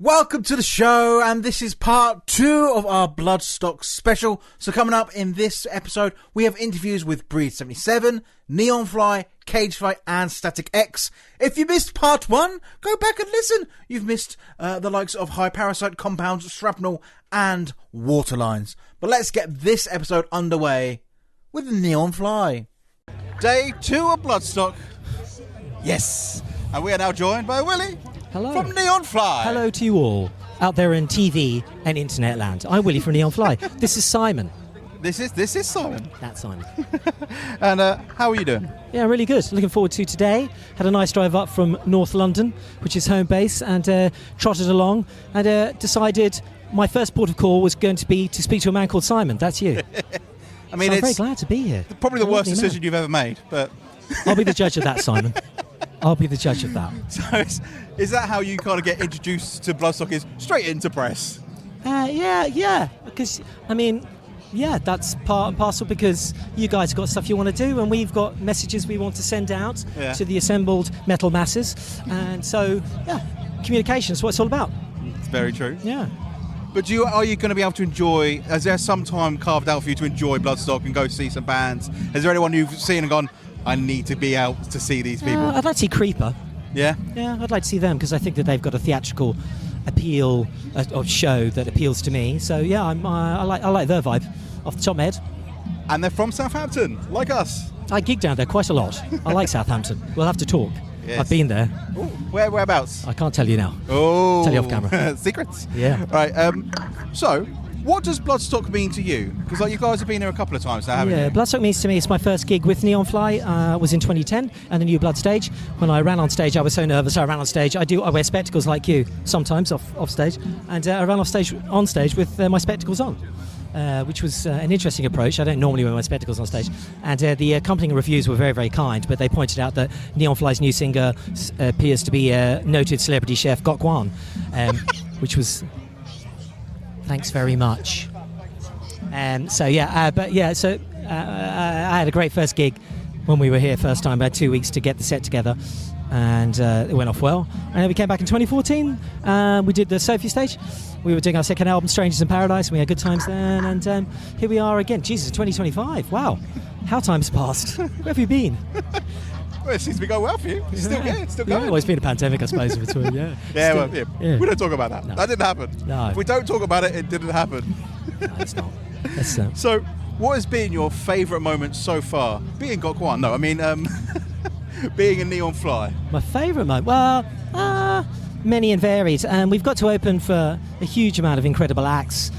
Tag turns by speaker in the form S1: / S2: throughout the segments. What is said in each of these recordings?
S1: Welcome to the show, and this is part 2 of our Bloodstock special. So coming up in this episode, we have interviews with Breed 77, Neonfly, Cagefly, and Static X. If you missed part 1, go back and listen. You've missed the likes of High Parasite, Compounds, Shrapnel, and Waterlines. But let's get this episode underway with Neonfly. Day 2 of Bloodstock. Yes. And we are now joined by Willie.
S2: Hello.
S1: From Neonfly.
S2: Hello to you all out there in TV and internet land. I'm Willie from Neonfly. This is Simon.
S1: This is Simon.
S2: That's Simon.
S1: And how are you doing?
S2: Yeah, really good. Looking forward to today. Had a nice drive up from North London, which is home base, and trotted along and decided my first port of call was going to be to speak to a man called Simon. That's you.
S1: I mean,
S2: so I'm
S1: it's
S2: very glad to be here.
S1: Probably the worst decision you've ever made, but
S2: I'll be the judge of that, Simon. I'll be the judge of that.
S1: So is that how you kind of get introduced to Bloodstock, is straight into press?
S2: Yeah. Because, I mean, yeah, that's part and parcel because you guys have got stuff you want to do and we've got messages we want to send out to the assembled metal masses. And so, yeah, communication is what it's all about.
S1: It's very true.
S2: Yeah.
S1: But are you going to be able to enjoy, is there some time carved out for you to enjoy Bloodstock and go see some bands? Is there anyone you've seen and gone, I need to be out to see these people?
S2: I'd like to see Creeper.
S1: Yeah?
S2: Yeah, I'd like to see them because I think that they've got a theatrical appeal of show that appeals to me. So yeah, I like their vibe off the top of my head.
S1: And they're from Southampton, like us.
S2: I gig down there quite a lot. I like Southampton. We'll have to talk.
S1: Yes.
S2: I've been there.
S1: Ooh, whereabouts?
S2: I can't tell you now.
S1: Oh,
S2: tell you off camera.
S1: Secrets.
S2: Yeah.
S1: Right. So, what does Bloodstock mean to you? Because you guys have been here a couple of times now, haven't you?
S2: Yeah, Bloodstock means to me, it's my first gig with Neonfly, was in 2010, and the New Blood stage. When I ran on stage, I was so nervous, I ran on stage. I wear spectacles like you, sometimes, off stage, and I ran on stage with my spectacles on, which was an interesting approach. I don't normally wear my spectacles on stage. And the accompanying reviews were very, very kind, but they pointed out that Neonfly's new singer appears to be noted celebrity chef Gok Wan, which was... Thanks very much. I had a great first gig when we were here first time. I had 2 weeks to get the set together, and it went off well. And then we came back in 2014. We did the Sophie stage. We were doing our second album, Strangers in Paradise, and we had good times then. And here we are again. Jesus, 2025. Wow, how time's passed. Where have you been?
S1: Well, it seems to be going well for you. It's still going.
S2: Yeah, well, it's been a pandemic, I suppose, in between. Yeah.
S1: Yeah. We don't talk about that.
S2: No.
S1: That didn't happen.
S2: No.
S1: If we don't talk about it, it didn't happen.
S2: No, it's not.
S1: So, what has been your favourite moment so far? Being Gok Wan? No, I mean, being a Neonfly.
S2: My favourite moment? Well, many and varied. We've got to open for a huge amount of incredible acts.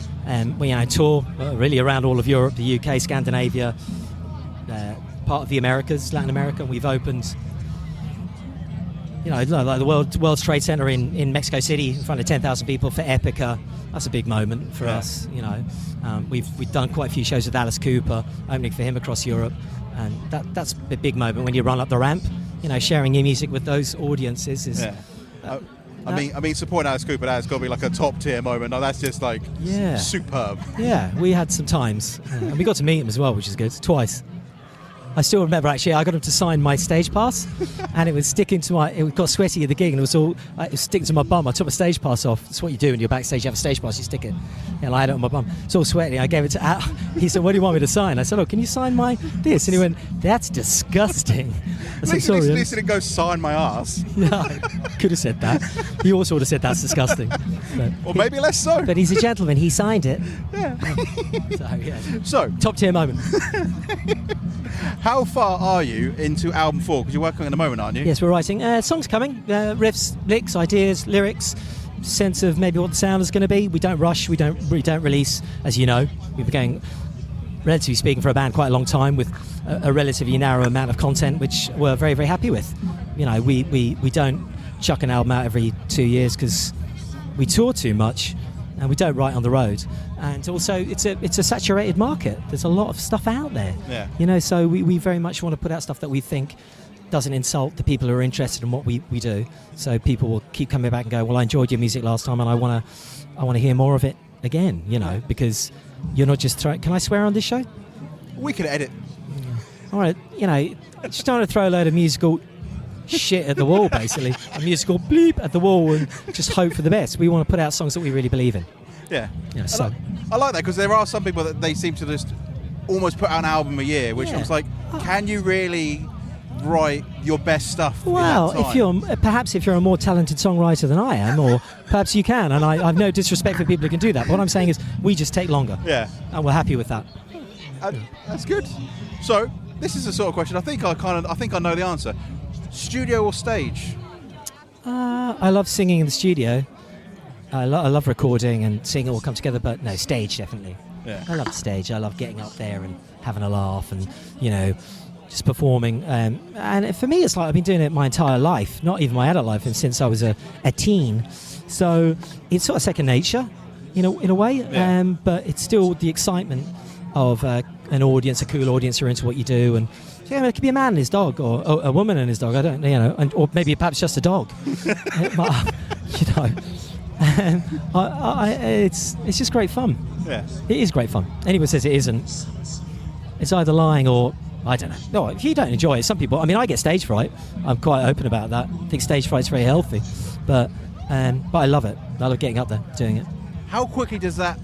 S2: We tour really around all of Europe, the UK, Scandinavia, part of the Americas, Latin America. We've opened, like the World Trade Center in Mexico City in front of 10,000 people for Epica. That's a big moment for us. We've done quite a few shows with Alice Cooper, opening for him across Europe, and that's a big moment when you run up the ramp. Sharing your music with those audiences is.
S1: Yeah. I mean, supporting Alice Cooper, that's got to be like a top tier moment. No, that's just like superb.
S2: Yeah, we had some times, and we got to meet him as well, which is good, twice. I still remember, actually, I got him to sign my stage pass, and it was sticking to it got sweaty at the gig, and it was sticking to my bum. I took my stage pass off. That's what you do when you're backstage. You have a stage pass, you stick it. And I had it on my bum. It's all sweaty. I gave it to Al. He said, what do you want me to sign? I said, can you sign this? And he went, that's disgusting. I said, sorry.
S1: At least he didn't go sign my ass.
S2: No, could have said that. He also would have said that's disgusting.
S1: Or maybe less so.
S2: But he's a gentleman. He signed it.
S1: Yeah. So,
S2: top tier moment.
S1: How far are you into album 4? Because you're working at the moment, aren't you?
S2: Yes, we're writing. Songs coming, riffs, licks, ideas, lyrics, sense of maybe what the sound is going to be. We don't rush, we don't release, as you know. We've been going, relatively speaking, for a band quite a long time with a relatively narrow amount of content, which we're very, very happy with. We don't chuck an album out every 2 years because we tour too much and we don't write on the road. And also, it's a saturated market. There's a lot of stuff out there.
S1: Yeah.
S2: So we very much want to put out stuff that we think doesn't insult the people who are interested in what we do. So people will keep coming back and go, well, I enjoyed your music last time and I want to hear more of it again, because you're not just throwing... Can I swear on this show?
S1: We can edit.
S2: All right, just don't want to throw a load of musical shit at the wall, basically. A musical bleep at the wall and just hope for the best. We want to put out songs that we really believe in.
S1: Yeah.
S2: So
S1: I like that because there are some people that they seem to just almost put out an album a year, which I was like, can you really write your best stuff?
S2: Well,
S1: in that time?
S2: if you're a more talented songwriter than I am, or perhaps you can, and I have no disrespect for people who can do that. But what I'm saying is, we just take longer.
S1: Yeah.
S2: And we're happy with that.
S1: That's good. So this is the sort of question I think I know the answer. Studio or stage?
S2: I love singing in the studio. I love recording and seeing it all come together, but no, stage definitely.
S1: Yeah.
S2: I love the stage. I love getting up there and having a laugh and, just performing. And for me, it's like I've been doing it my entire life, not even my adult life, and since I was a teen. So it's sort of second nature, in a way.
S1: Yeah.
S2: But it's still the excitement of an audience, a cool audience who are into what you do. And it could be a man and his dog, or a woman and his dog. I don't, or maybe perhaps just a dog. It's just great fun.
S1: Yeah.
S2: It is great fun. Anyone says it isn't, it's either lying or I don't know. No, if you don't enjoy it, some people. I mean, I get stage fright. I'm quite open about that. I think stage fright's very healthy, but I love it. I love getting up there, doing it.
S1: How quickly does that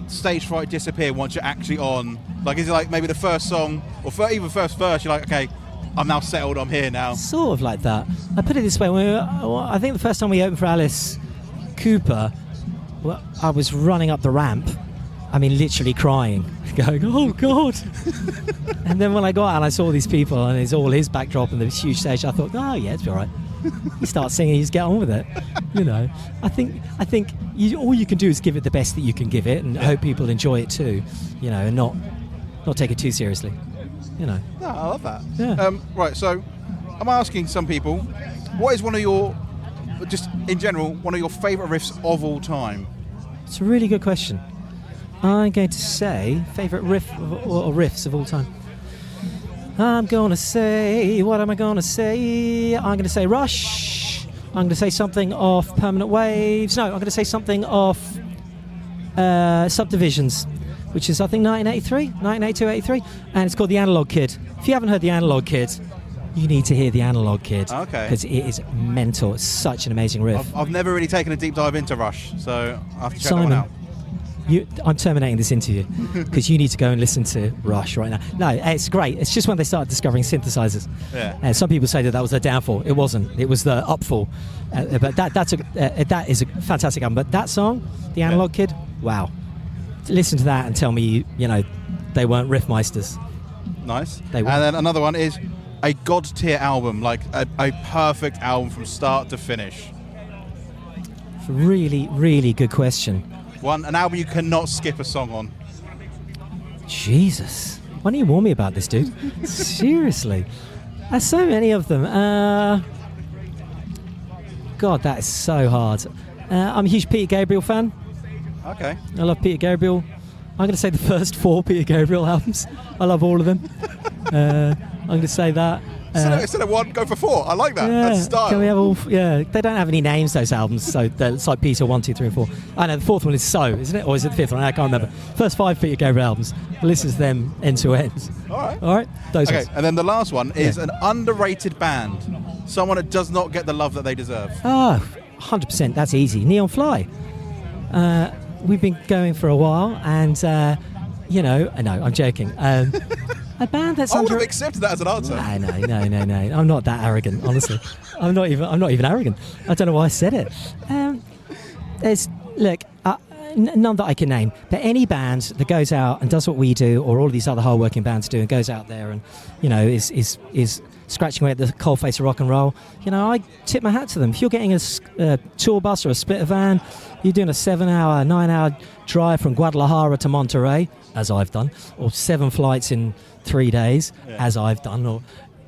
S1: stage fright disappear once you're actually on? Like, is it like maybe the first song or even first verse? You're like, okay, I'm now settled. I'm here now.
S2: Sort of like that. I put it this way: I think the first time we opened for Alice Cooper, I was running up the ramp. I mean, literally crying, going, "Oh God!" And then when I got out and I saw these people and it's all his backdrop and this huge stage, I thought, "Oh yeah, it's all right." You start singing, you just get on with it. I think all you can do is give it the best that you can give it, and hope people enjoy it too. And not take it too seriously.
S1: No, I love that.
S2: Yeah.
S1: Right. So, I'm asking some people, what is one of your, just in general, one of your favourite riffs of all time?
S2: It's a really good question. I'm going to say favourite riff or riffs of all time. I'm going to say, what am I going to say? I'm going to say Rush. I'm going to say something off Permanent Waves. No, I'm going to say something off Subdivisions, which is, I think, 1982, 83. And it's called The Analog Kid. If you haven't heard The Analog Kid, you need to hear The Analog Kid.
S1: Okay.
S2: Because it is mental. It's such an amazing riff.
S1: I've never really taken a deep dive into Rush, so I have to check that one out.
S2: I'm terminating this interview because you need to go and listen to Rush right now. No, it's great. It's just when they started discovering synthesizers.
S1: Yeah.
S2: And some people say that was their downfall. It wasn't. It was the upfall. But that is a fantastic album. But that song, The Analog Kid, wow. Listen to that and tell me, they weren't riffmeisters.
S1: Nice.
S2: They weren't.
S1: And then another one is a god tier album, like a perfect album from start to finish.
S2: It's a really, really good question.
S1: An album you cannot skip a song on.
S2: Jesus. Why don't you warn me about this, dude? Seriously. There's so many of them. God, that is so hard. I'm a huge Peter Gabriel fan.
S1: Okay.
S2: I love Peter Gabriel. I'm going to say the first 4 Peter Gabriel albums. I love all of them. I'm going to say that.
S1: Instead of 1, go for 4. I like that.
S2: Yeah,
S1: that's style.
S2: Can we have all? Yeah, they don't have any names, those albums, so it's like Peter 1, 2, 3, and 4. I know the 4th one is So, isn't it, or is it the 5th one? I can't remember. First 5 Peter Gabriel albums. Listen to them end to end.
S1: All right.
S2: Those
S1: okay,
S2: ones.
S1: and then the last one is an underrated band, someone that does not get the love that they deserve.
S2: 100%. That's easy. Neonfly. We've been going for a while, and no, I'm joking. A band that's
S1: I would have accepted that as an answer.
S2: No. I'm not that arrogant, honestly. I'm not even arrogant. I don't know why I said it. There's none that I can name, but any band that goes out and does what we do, or all of these other hard-working bands do, and goes out there and is scratching away at the coalface of rock and roll. I tip my hat to them. If you're getting a tour bus or a splitter van, you're doing a 7-hour, 9-hour drive from Guadalajara to Monterrey, as I've done, or 7 flights in 3 days, as I've done, or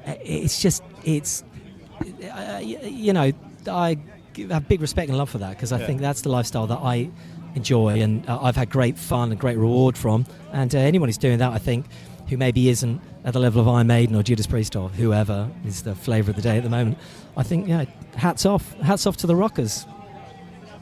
S2: I have big respect and love for that, because I think that's the lifestyle that I enjoy, and I've had great fun and great reward from. And anyone who's doing that, I think, who maybe isn't at the level of Iron Maiden or Judas Priest or whoever is the flavour of the day at the moment, I think, hats off to the rockers.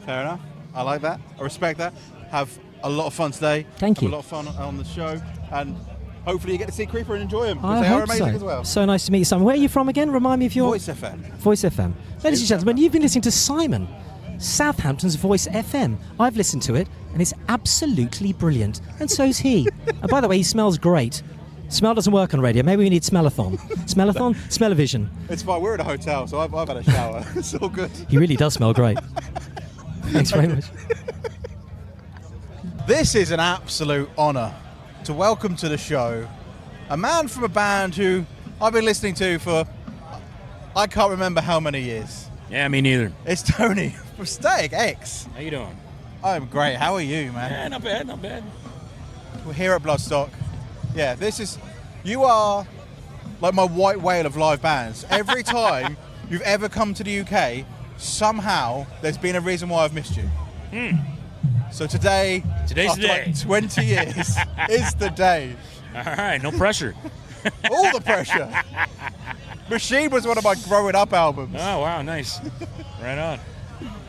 S1: Fair enough. I like that. I respect that. Have a lot of fun today.
S2: Thank you.
S1: A lot of fun on the show, and hopefully you get to see Creeper and enjoy them, because
S2: I
S1: they are
S2: hope
S1: amazing
S2: so.
S1: as well.
S2: So nice to meet you, Simon. Where are you from again? Remind me of your...
S1: Voice FM.
S2: Voice FM. Ladies and gentlemen, you've been listening to Simon, Southampton's Voice FM. I've listened to it, and it's absolutely brilliant. And so's he. And by the way, he smells great. Smell doesn't work on radio. Maybe we need Smellathon. Smellathon? Smell-o-vision.
S1: It's fine. We're in a hotel, so I've had a shower. It's all good.
S2: He really does smell great. Thanks very much.
S1: This is an absolute honour to welcome to the show a man from a band who I've been listening to for I can't remember how many years.
S3: Yeah, me neither.
S1: It's Tony from Static X.
S3: How you doing?
S1: I'm great. How are you, man?
S3: Yeah, not bad, not bad.
S1: We're here at Bloodstock. Yeah, you are like my white whale of live bands. Every time you've ever come to the UK, somehow there's been a reason why I've missed you. So today's
S3: the day.
S1: Like 20 years is the day.
S3: All right, no pressure.
S1: All the pressure. Machine was one of my growing up albums.
S3: Oh, wow, nice. Right on.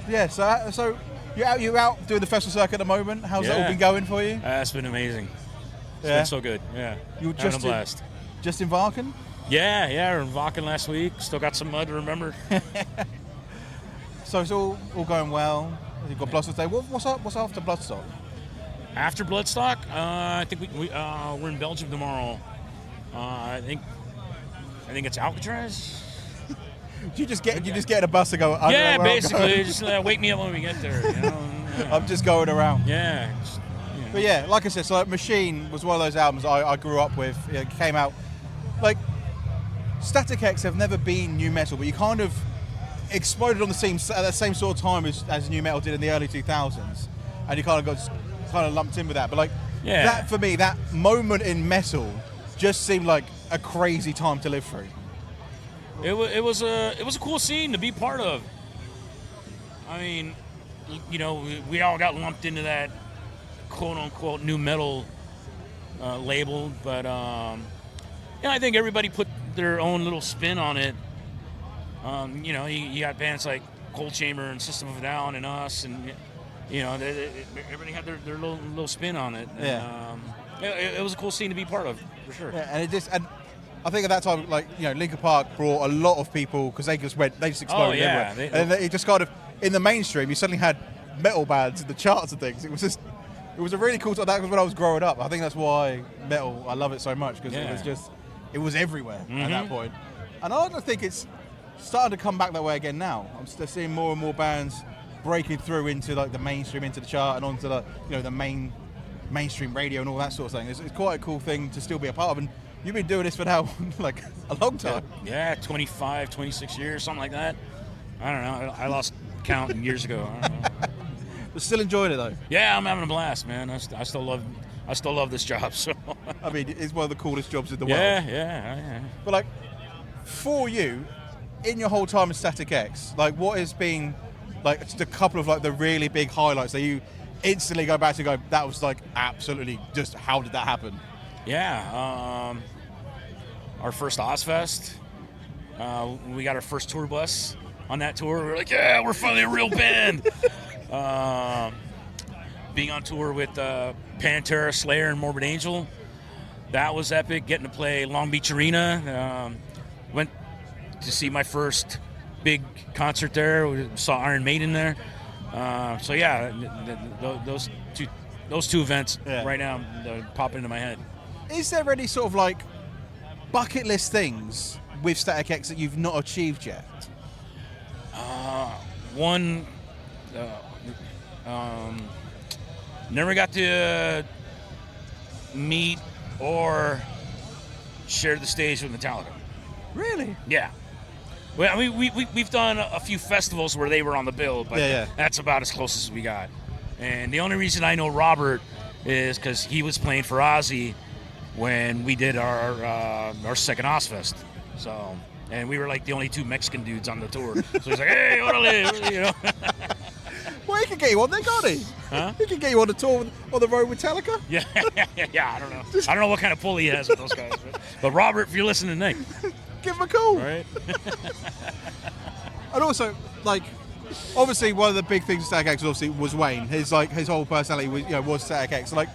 S1: Yeah, so you're out doing the festival circuit at the moment. How's that all been going for you?
S3: It's been amazing. It's been so good, yeah.
S1: You were
S3: having a blast.
S1: Just in Varken?
S3: Yeah, we were in Vakken last week. Still got some mud to remember.
S1: So it's all going well. You've got Bloodstock Day. What's after Bloodstock?
S3: After Bloodstock, I think we're in Belgium tomorrow. I think it's Alcatraz.
S1: You just get in a bus and go.
S3: Yeah, basically, just wake me up when we get there. You know? Yeah.
S1: I'm just going around.
S3: Yeah.
S1: But yeah, like I said, so Machine was one of those albums I grew up with. It came out like Static X have never been new metal, but you kind of exploded on the same sort of time as new metal did in the early 2000s, and you kind of lumped in with that. But like that for me, that moment in metal just seemed like a crazy time to live through.
S3: It was a cool scene to be part of. I mean, you know, we all got lumped into that quote unquote new metal label, but I think everybody put their own little spin on it. You know, you got bands like Cold Chamber and System of a Down and us, and you know, everybody had their little spin on it.
S1: Yeah.
S3: And, it was a cool scene to be part of, for sure.
S1: Yeah, and I think at that time, like, you know, Linkin Park brought a lot of people because they just exploded everywhere. And it just kind of, in the mainstream, you suddenly had metal bands in the charts and things. It was a really cool time. That was when I was growing up. I think that's why metal, I love it so much, because it was everywhere at that point. And I don't think it's starting to come back that way again now. I'm still seeing more and more bands breaking through into like the mainstream, into the chart, and onto the, you know, the mainstream radio and all that sort of thing. It's quite a cool thing to still be a part of. And you've been doing this for now, like, a long time.
S3: Yeah, 25, 26 years, something like that. I don't know. I lost count years ago. I don't know.
S1: But still enjoying it, though.
S3: Yeah, I'm having a blast, man. I still love this job. So
S1: I mean, it's one of the coolest jobs in the world.
S3: Yeah.
S1: But like, for you, in your whole time in Static X, like, what has been like just a couple of like the really big highlights that you instantly go back to go, that was like absolutely just, how did that happen?
S3: Yeah, our first Ozfest, we got our first tour bus on that tour. We're like, yeah, we're finally a real band. Being on tour with Pantera, Slayer, and Morbid Angel, that was epic. Getting to play Long Beach Arena, went to see my first big concert there. We saw Iron Maiden there. So yeah, those two events right now pop into my head.
S1: Is there any sort of like bucket list things with Static X that you've not achieved yet?
S3: One, never got to meet or share the stage with Metallica.
S1: Really?
S3: Yeah. Well, I mean, we've done a few festivals where they were on the bill, but that's about as close as we got. And the only reason I know Robert is because he was playing for Ozzy when we did our second Ozfest. So, and we were like the only two Mexican dudes on the tour. So he's like, hey, orale, you know.
S1: Well, he can get you on there, can't he?
S3: Huh?
S1: He can get you on the tour on the road with Metallica.
S3: Yeah, I don't know. I don't know what kind of pull he has with those guys. But Robert, if you're listening tonight,
S1: give him a call.
S3: All right.
S1: And also, like, obviously one of the big things of Static X obviously was Wayne. His whole personality was Static X. So, like,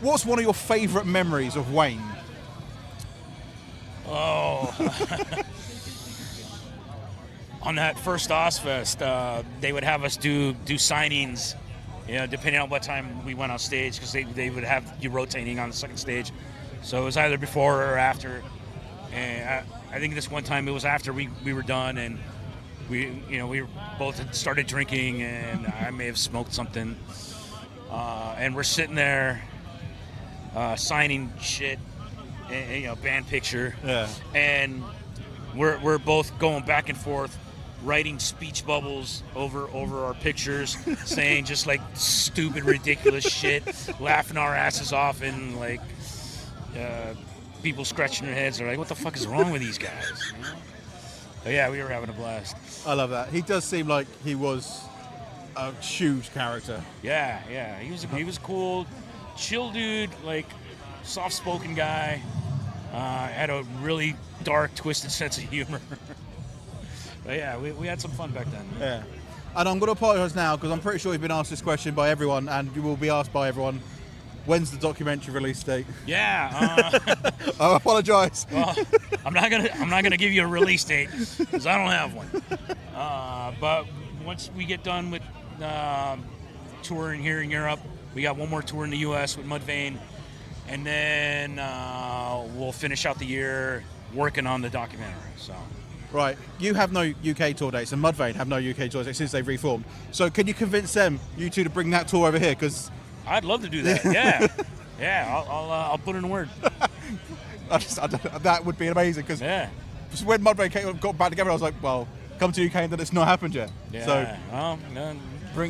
S1: What's one of your favourite memories of Wayne?
S3: Oh. On that first Ozfest, they would have us do signings, depending on what time we went on stage, because they would have you rotating on the second stage. So it was either before or after. And I think this one time it was after we were done, and we were both had started drinking, and I may have smoked something. And we're sitting there signing shit, and, band picture.
S1: Yeah.
S3: And we're both going back and forth, writing speech bubbles over our pictures, saying just like stupid, ridiculous shit, laughing our asses off, and like people scratching their heads are like, what the fuck is wrong with these guys? But yeah, we were having a blast.
S1: I love that. He does seem like he was a huge character.
S3: Yeah. He was cool, chill dude, like soft-spoken guy. Had a really dark, twisted sense of humor. But yeah, we had some fun back then.
S1: Yeah. And I'm going to apologise now because I'm pretty sure you've been asked this question by everyone, and you will be asked by everyone. When's the documentary release date?
S3: Yeah.
S1: I apologise.
S3: Well, I'm not gonna give you a release date because I don't have one. But once we get done with touring here in Europe, we got one more tour in the U.S. with Mudvayne, and then we'll finish out the year working on the documentary. So.
S1: Right, you have no UK tour dates, and Mudvayne have no UK tour dates since they've reformed. So can you convince them, you two, to bring that tour over here? Because
S3: I'd love to do that. Yeah. I'll put in a word.
S1: That would be amazing. Because when Mudvayne got back together, I was like, well, come to UK, and then it's not happened yet.
S3: Yeah.
S1: So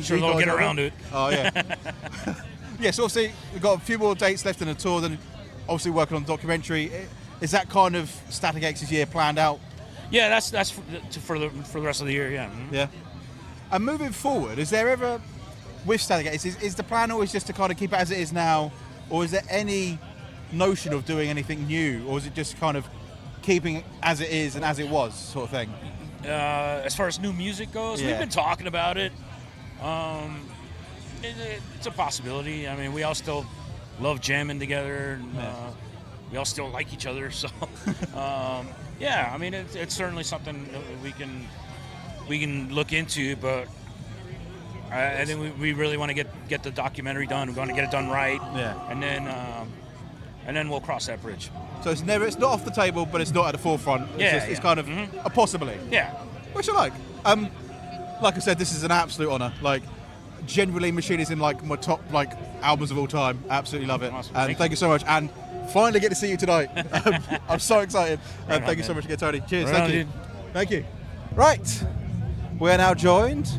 S3: sure they'll get around to it.
S1: Oh yeah. Yeah. So obviously we've got a few more dates left in the tour. Then obviously working on the documentary. Is that kind of Static X's year planned out?
S3: Yeah, that's for the rest of the year. Yeah. Mm-hmm.
S1: Yeah. And moving forward, is there ever with Static X, is the plan always just to kind of keep it as it is now, or is there any notion of doing anything new, or is it just kind of keeping it as it is and as it was sort of thing?
S3: As far as new music goes, we've been talking about it. It's a possibility. I mean, we all still love jamming together, and we all still like each other. So, I mean, it's certainly something that we can look into. But I think we really want to get the documentary done. We want to get it done right.
S1: Yeah.
S3: And then we'll cross that bridge.
S1: So it's not off the table, but it's not at the forefront. It's kind of a possibility.
S3: Yeah.
S1: Which I like. Like I said, this is an absolute honour. Like, genuinely, Machine is in like my top albums of all time. Absolutely love it.
S3: Awesome.
S1: And thank you so much. And finally get to see you tonight. I'm so excited. And thank you so much again, Tony. Cheers. Thank you. Right. We are now joined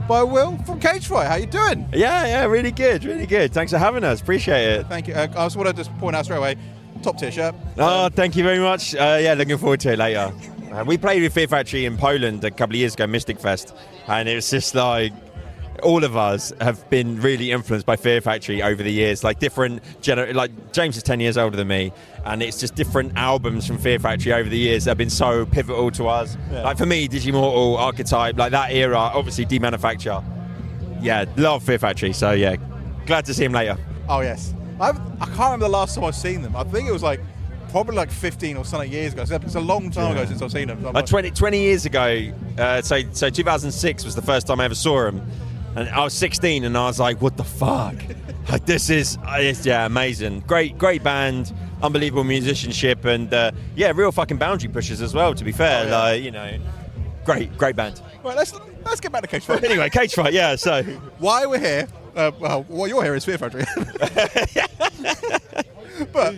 S1: by Will from Cagefly. How you doing?
S4: Yeah, really good. Thanks for having us. Appreciate it.
S1: Thank you. I just want to just point out straight away, top tier shirt.
S4: Oh, thank you very much. Looking forward to it later. We played with Fear Factory in Poland a couple of years ago, Mystic Fest, and it was just like all of us have been really influenced by Fear Factory over the years, like different like James is 10 years older than me, and it's just different albums from Fear Factory over the years that have been so pivotal to us. Like for me, Digimortal, Archetype, like that era, obviously Demanufacture. Yeah, love Fear Factory, so yeah, glad to see him later.
S1: Oh yes. I can't remember the last time I've seen them. I think it was probably 15 or something years ago. It's a long time ago since I've seen them.
S4: 20 years ago, so 2006 was the first time I ever saw them. And I was 16 and I was like, what the fuck? Like, this is amazing. Great band, unbelievable musicianship, and real fucking boundary pushers as well, to be fair.
S1: Oh, yeah.
S4: Great band.
S1: Right, let's get back to Cagefly.
S4: Anyway, Cagefly, yeah, so.
S1: Why we're here, you're here is Fear Factory. But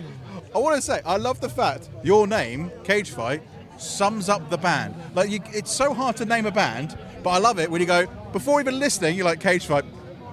S1: I want to say, I love the fact your name, Cagefly, sums up the band. It's so hard to name a band, but I love it when you go, before even listening, you're like, Cagefly,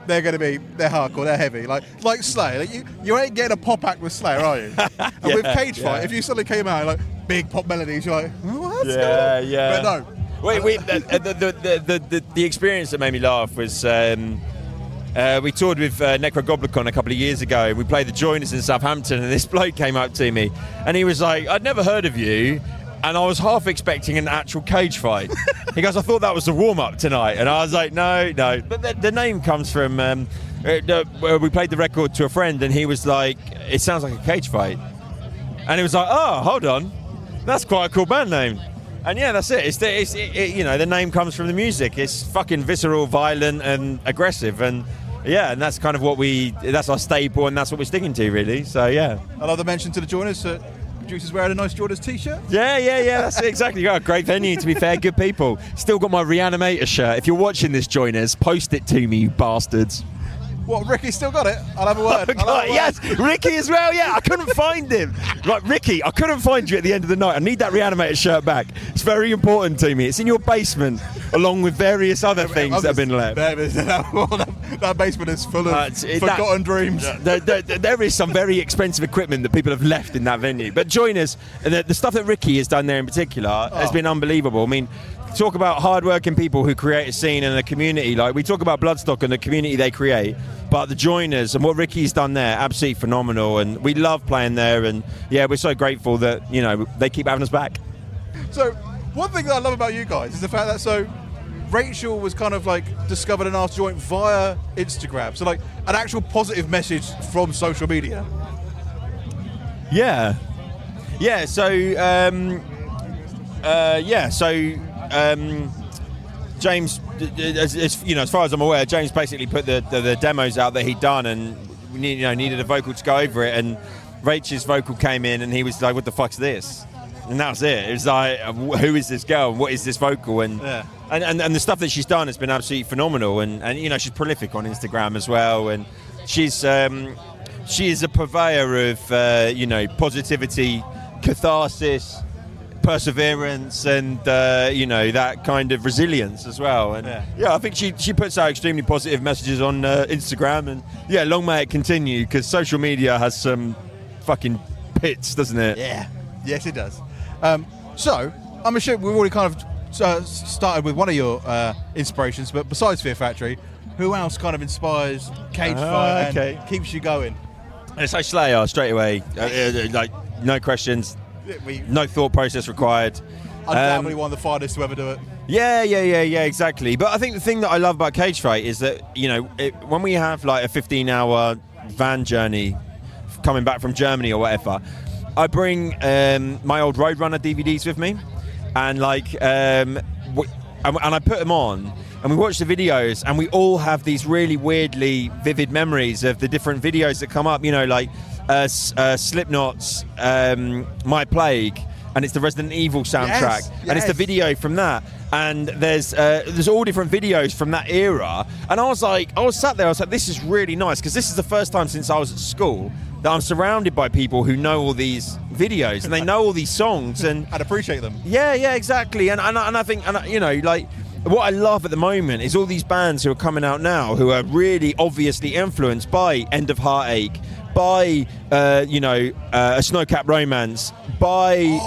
S1: they're hardcore, they're heavy. Like Slayer. You ain't getting a pop act with Slayer, are you? And with Cagefly, if you suddenly came out big pop melodies, you're like, what's going on?
S4: Yeah.
S1: But no.
S4: Wait, the experience that made me laugh was we toured with Necrogoblicon a couple of years ago, and we played the Joiners in Southampton, and this bloke came up to me and he was like, I'd never heard of you, and I was half expecting an actual cage fight. He goes, I thought that was the warm-up tonight, and I was like, no. But the name comes from we played the record to a friend, and he was like, "It sounds like a cage fight," and he was like, "Oh, hold on, that's quite a cool band name." And yeah, that's it. The name comes from the music. It's fucking visceral, violent, and aggressive, and yeah, and that's kind of that's our staple, and that's what we're sticking to, really. So yeah.
S5: I love the mention to the joiners. Producer's wearing a nice Jordans t-shirt.
S4: Yeah, that's it, exactly. Got a great venue, to be fair, good people. Still got my Reanimator shirt. If you're watching this, joiners, post it to me, you bastards.
S5: What, Ricky still got it? I'll have a word.
S4: Yes, Ricky as well. Yeah, I couldn't find him. Right, Ricky, I couldn't find you at the end of the night. I need that Reanimator shirt back. It's very important to me. It's in your basement, along with various other things that have been left.
S5: That basement is full of forgotten dreams.
S4: There is some very expensive equipment that people have left in that venue. But join us. The stuff that Ricky has done there in particular has been unbelievable. I mean, talk about hard-working people who create a scene and a community. Like, we talk about Bloodstock and the community they create, but the joiners and what Ricky's done there, absolutely phenomenal. And we love playing there. And yeah, we're so grateful that they keep having us back.
S5: So one thing that I love about you guys is the fact that Rachel was kind of like discovered an Arse Joint via Instagram. So like an actual positive message from social media.
S4: Yeah. So James, as far as I'm aware, James basically put the demos out that he'd done, and needed a vocal to go over it. And Rachel's vocal came in, and he was like, "What the fuck's this?" And that was it. It was like, "Who is this girl? And what is this vocal?" And the stuff that she's done has been absolutely phenomenal. And she's prolific on Instagram as well. And she is a purveyor of positivity, catharsis, perseverance, and that kind of resilience as well. And I think she puts out extremely positive messages on Instagram, and long may it continue, because social media has some fucking pits, doesn't it?
S5: Yes it does. So I'm assuming we've already kind of started with one of your inspirations, but besides Fear Factory, who else kind of inspires Cage Fight and keeps you going?
S4: So Slayer straight away, like no questions. No thought process required.
S5: Undoubtedly one of the finest to ever do it.
S4: Yeah, exactly. But I think the thing that I love about Cage Fight is that, when we have like a 15-hour van journey coming back from Germany or whatever, I bring my old Roadrunner DVDs with me, and and I put them on, and we watch the videos, and we all have these really weirdly vivid memories of the different videos that come up, Slipknot's My Plague, and it's the Resident Evil soundtrack, and it's the video from that, and there's all different videos from that era. And I was sat there, this is really nice, because this is the first time since I was at school that I'm surrounded by people who know all these videos and they know all these songs and
S5: appreciate them.
S4: Yeah, exactly. And I think, what I love at the moment is all these bands who are coming out now who are really obviously influenced by End of Heartache, by A Snowcap Romance, by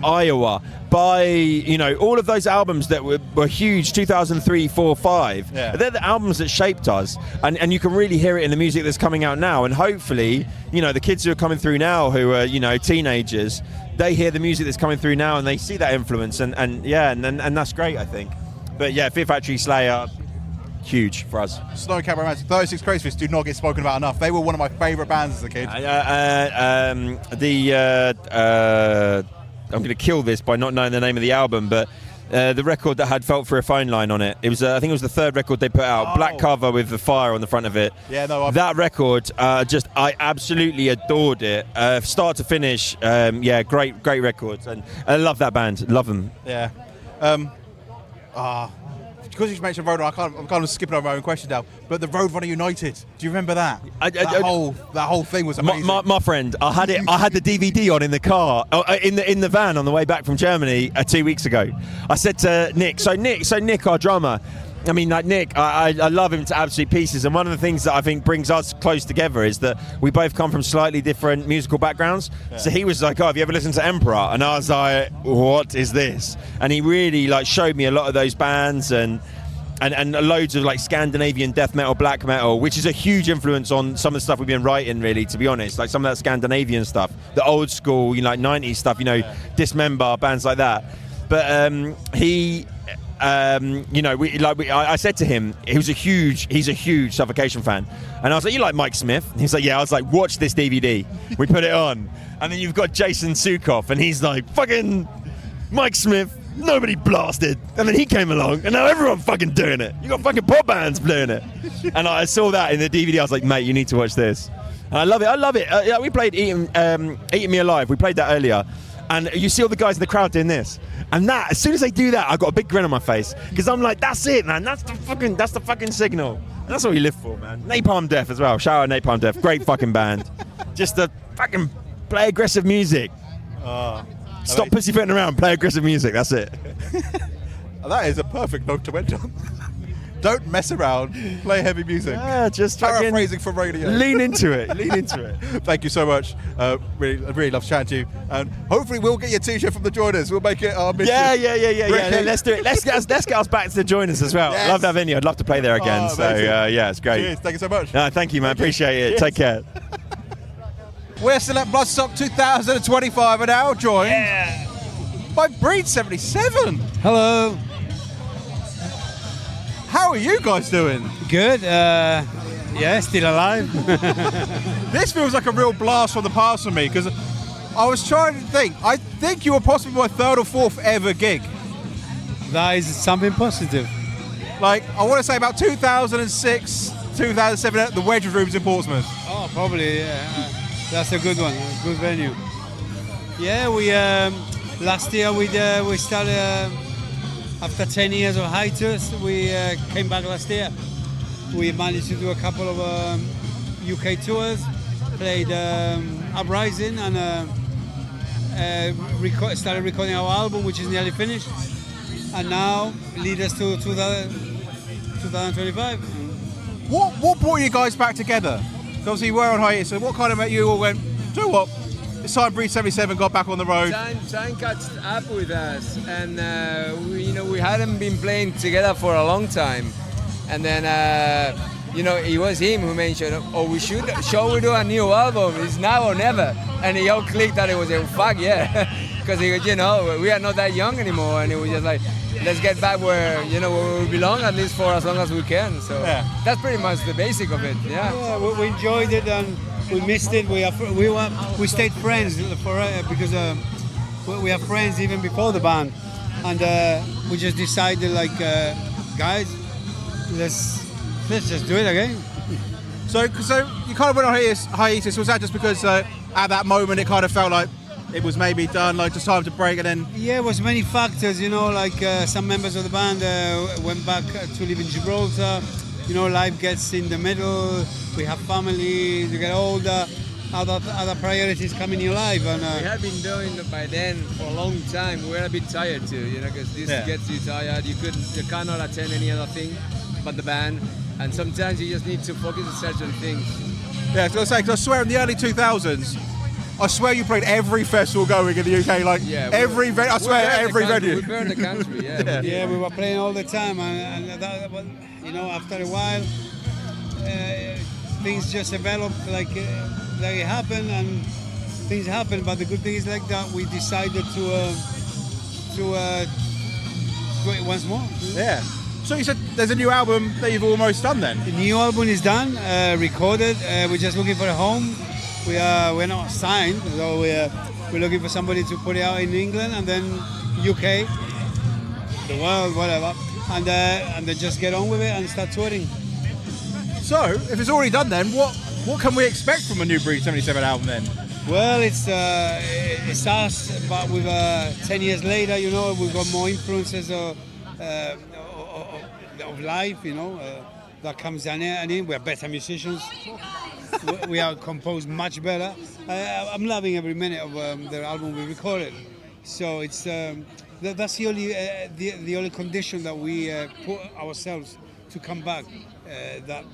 S4: Iowa, by all of those albums that were huge 2003, 4, 5. They're the albums that shaped us, and you can really hear it in the music that's coming out now. And hopefully the kids who are coming through now, who are teenagers, they hear the music that's coming through now and they see that influence, and that's great, I think. But Fear Factory, Slayer, huge for us.
S5: Snowcap Romance, 36 Crazyfish do not get spoken about enough. They were one of my favourite bands as a kid. I'm going to kill this by not knowing the name of the album, but the record that had Felt for a Phone Line on it. It was, I think it was the third record they put out. Black cover with the fire on the front of it. That record, I absolutely adored it, start to finish. Great records, and I love that band. Love them. Yeah. Because you mentioned Roadrunner, I'm kind of skipping over my own question now. But the Roadrunner United, do you remember that? That whole thing was amazing.
S4: My friend, I had the DVD on in the car, in the van on the way back from Germany 2 weeks ago. I said to Nick, so Nick, our drummer. I mean, like Nick, I love him to absolute pieces, and one of the things that I think brings us close together is that we both come from slightly different musical backgrounds. So he was like, "Oh, have you ever listened to Emperor?" And I was like, "What is this?" And he really showed me a lot of those bands and loads of Scandinavian death metal, black metal, which is a huge influence on some of the stuff we've been writing, really, to be honest. Like some of that Scandinavian stuff, the old school, 90s stuff, Dismember, bands like that. But
S5: I said to him, he's a huge Suffocation fan, and I was like, you like Mike Smith? And he's like, yeah. I was like, watch this DVD. We put it on, and then you've got Jason Sukoff, and he's like, fucking Mike Smith. Nobody blasted, and then he came along, and now everyone fucking doing it. You got fucking pop bands doing it, and I saw that in the DVD. I was like, mate, you need to watch this. And I love it. We played Eating Me Alive. We played that earlier, and you see all the guys in the crowd doing this, and that as soon as they do that, I got a big grin on my face because I'm like, that's it, man. That's the fucking signal. And that's what we live for, man. Napalm Death as well. Shout out Napalm Death. Great fucking band. Just to fucking play aggressive music. Stop pussyfooting around, play aggressive music, that's it.
S6: That is a perfect note to end on. Don't mess around, play heavy music.
S5: Yeah, just
S6: paraphrasing from radio.
S5: Lean into it.
S6: Thank you so much. Really love chatting to you. And hopefully we'll get your t-shirt from the Joiners. We'll make it our mission.
S5: Yeah. Let's do it. Let's get us back to the Joiners as well.
S6: Yes.
S5: Love that venue. I'd love to play there again. It's great.
S6: Cheers. Thank you so much.
S5: No, thank you, man. Appreciate it.
S6: Cheers.
S5: Take care.
S1: We're still at Bloodstock 2025 and now joined by Breed 77.
S7: Hello.
S1: How are you guys doing?
S7: Good. Still alive.
S1: This feels like a real blast from the past for me because I was trying to think. I think you were possibly my third or fourth ever gig.
S7: That is something positive.
S1: Like, I want to say about 2006, 2007 at the Wedge Rooms in Portsmouth.
S7: Oh, probably, yeah. That's a good one, a good venue. Yeah, we last year we started after 10 years of hiatus. We came back last year. We managed to do a couple of UK tours, played Uprising, and started recording our album, which is nearly finished. And now lead us to 2025.
S1: What brought you guys back together? Obviously, you were on hiatus, so what kind of made you all went, do you know what? It's time Breed 77 got back on the road.
S8: Time caught up with us, and we hadn't been playing together for a long time. And then, it was him who mentioned, shall we do a new album? It's now or never. And he all clicked that it was fuck yeah. Because we are not that young anymore, and it was just like, let's get back where where we belong, at least for as long as we can. So that's pretty much the basic of it. Yeah,
S7: we enjoyed it and we missed it. We stayed friends because we are friends even before the band, and we just decided guys, let's just do it again.
S1: So you kind of went on hiatus. Was that just because at that moment it kind of felt like it was maybe done, like just time to break, and then...
S7: Yeah, it was many factors, some members of the band went back to live in Gibraltar. Life gets in the middle, we have families, you get older, other priorities come in your life. And
S8: we have been doing it by then for a long time. We're a bit tired too, because this gets you tired. You cannot attend any other thing but the band, and sometimes you just need to focus on certain things.
S1: Yeah, so I was saying, because I swear in the early 2000s, I swear you played every festival going in the UK, every venue. I swear every venue.
S8: We burned the country,
S7: yeah, we were playing all the time, and that, after a while, things just developed like it happened, and things happen. But the good thing is that we decided to do it once more.
S1: Yeah. So you said there's a new album that you've almost done then?
S7: The new album is done, recorded. We're just looking for a home. We're not signed, so we're looking for somebody to put it out in England and then UK, the world, whatever, and then just get on with it and start touring.
S1: So, if it's already done, then what can we expect from a new Breed 77 album then?
S7: Well, it's us, but with 10 years later, we've got more influences of life, that comes down here, and we're better musicians. We are composed much better. I'm loving every minute of the album we recorded. So it's that's the only condition that we put ourselves to come back. That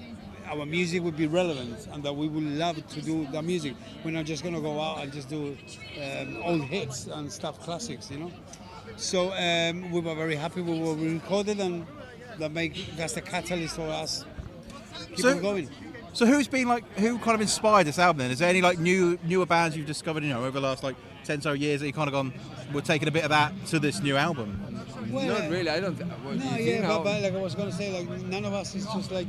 S7: our music would be relevant and that we would love to do the music. We're not just going to go out and just do old hits and stuff, classics, So we were very happy with what we recorded, and that's the catalyst for us. Keep on going.
S1: So who kind of inspired this album then? Is there any newer bands you've discovered, over the last 10 so years that you kind of gone, we're taking a bit of that to this new album?
S7: Well,
S8: not really. I don't. What do
S7: No,
S8: you
S7: yeah,
S8: think now?
S7: but like I was gonna say, like none of us is just like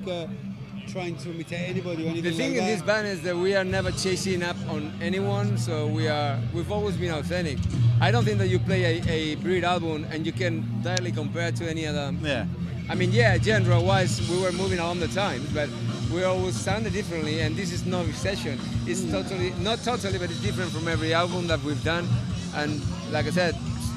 S7: trying to imitate anybody or anything
S8: The thing
S7: like
S8: in
S7: that.
S8: this band is that we are never chasing up on anyone, so we've always been authentic. I don't think that you play a Breed album and you can directly compare it to any other.
S6: Yeah.
S8: I mean, yeah, genre-wise, we were moving along the times, but we always sounded differently, and this is no exception. It's not totally, but it's different from every album that we've done. And like I said,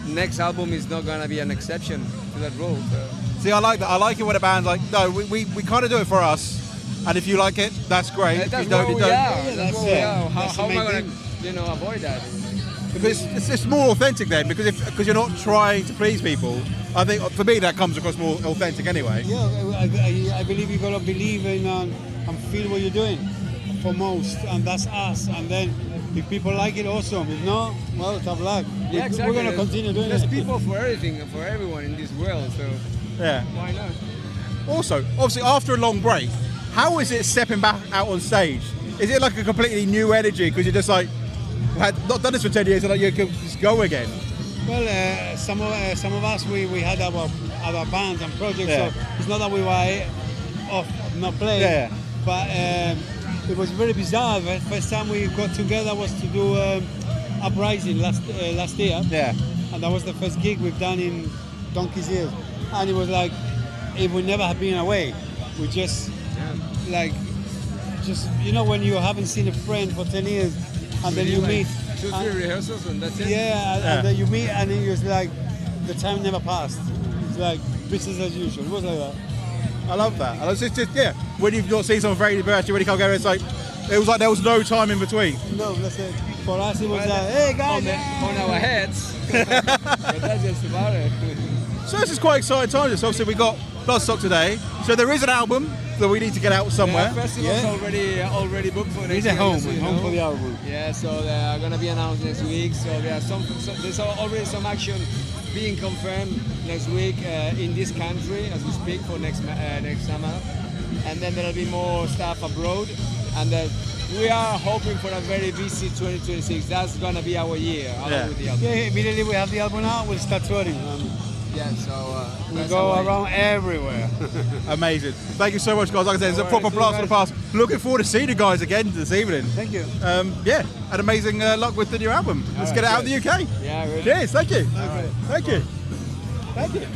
S8: next album is not gonna be an exception to that rule. So.
S6: See, I like that. I like it when a band's like, no, we kind of do it for us, and if you like it, that's great.
S8: That's
S6: If you don't,
S8: what
S6: you
S8: we
S6: don't.
S8: are. That's what we are.
S7: That's the
S8: How am I
S7: main
S8: gonna, avoid that?
S6: Because it's more authentic then, because you're not trying to please people. I think for me that comes across more authentic anyway.
S7: Yeah, I believe you gotta believe in and feel what you're doing for most, and that's us. And then if people like it, awesome. If not, well, tough luck.
S8: Yeah, exactly.
S7: We're gonna continue doing
S8: There's
S7: it.
S8: people for everything and for everyone in this world, so
S6: Yeah.
S8: why not?
S6: Also, obviously, after a long break, how is it stepping back out on stage? Is it like a completely new energy because you're just like, had not done this for 10 years and like you can just go again?
S7: Well, some of us we had our other bands and projects,
S6: Yeah.
S7: so it's not that we were off not playing.
S6: Yeah.
S7: But it was very bizarre. The first time we got together was to do Uprising last year.
S6: Yeah.
S7: And that was the first gig we've done in donkey's years. And it was like, if we never had been away, we just, when you haven't seen a friend for 10 years, and then you meet.
S8: 2-3 rehearsals and that's it?
S7: Yeah, and then you meet, and it was like, the time never passed. It's like business as usual. It was like that.
S6: I love that. And it's just when you've not seen someone very actually when you can't go, it's like it was like there was no time in between.
S7: No, that's it. For us, it was hey guys,
S8: on our heads. But that's just about it.
S6: So this is quite exciting times. So obviously we got Bloodstock today. So there is an album that we need to get out somewhere.
S8: The festival's already booked for next
S7: It's
S8: year.
S7: at home,
S8: so you
S7: home
S8: know.
S7: for the album.
S8: Yeah, so they are gonna be announced next week. So there's already some action being confirmed next week in this country as we speak for next summer, and then there'll be more stuff abroad, and we are hoping for a very busy 2026. That's gonna be our year along with the album.
S7: Yeah, immediately we have the album out, we'll start touring.
S8: Yeah, so
S7: We go around everywhere.
S6: Amazing. Thank you so much, guys. Like I said, it's a proper blast from the past. Looking forward to seeing you guys again this evening.
S7: Thank you.
S6: And amazing luck with the new album. Let's get it out in the UK.
S8: Yeah, really.
S6: Cheers. Thank you.
S8: All right.
S6: Thank you. Thank you.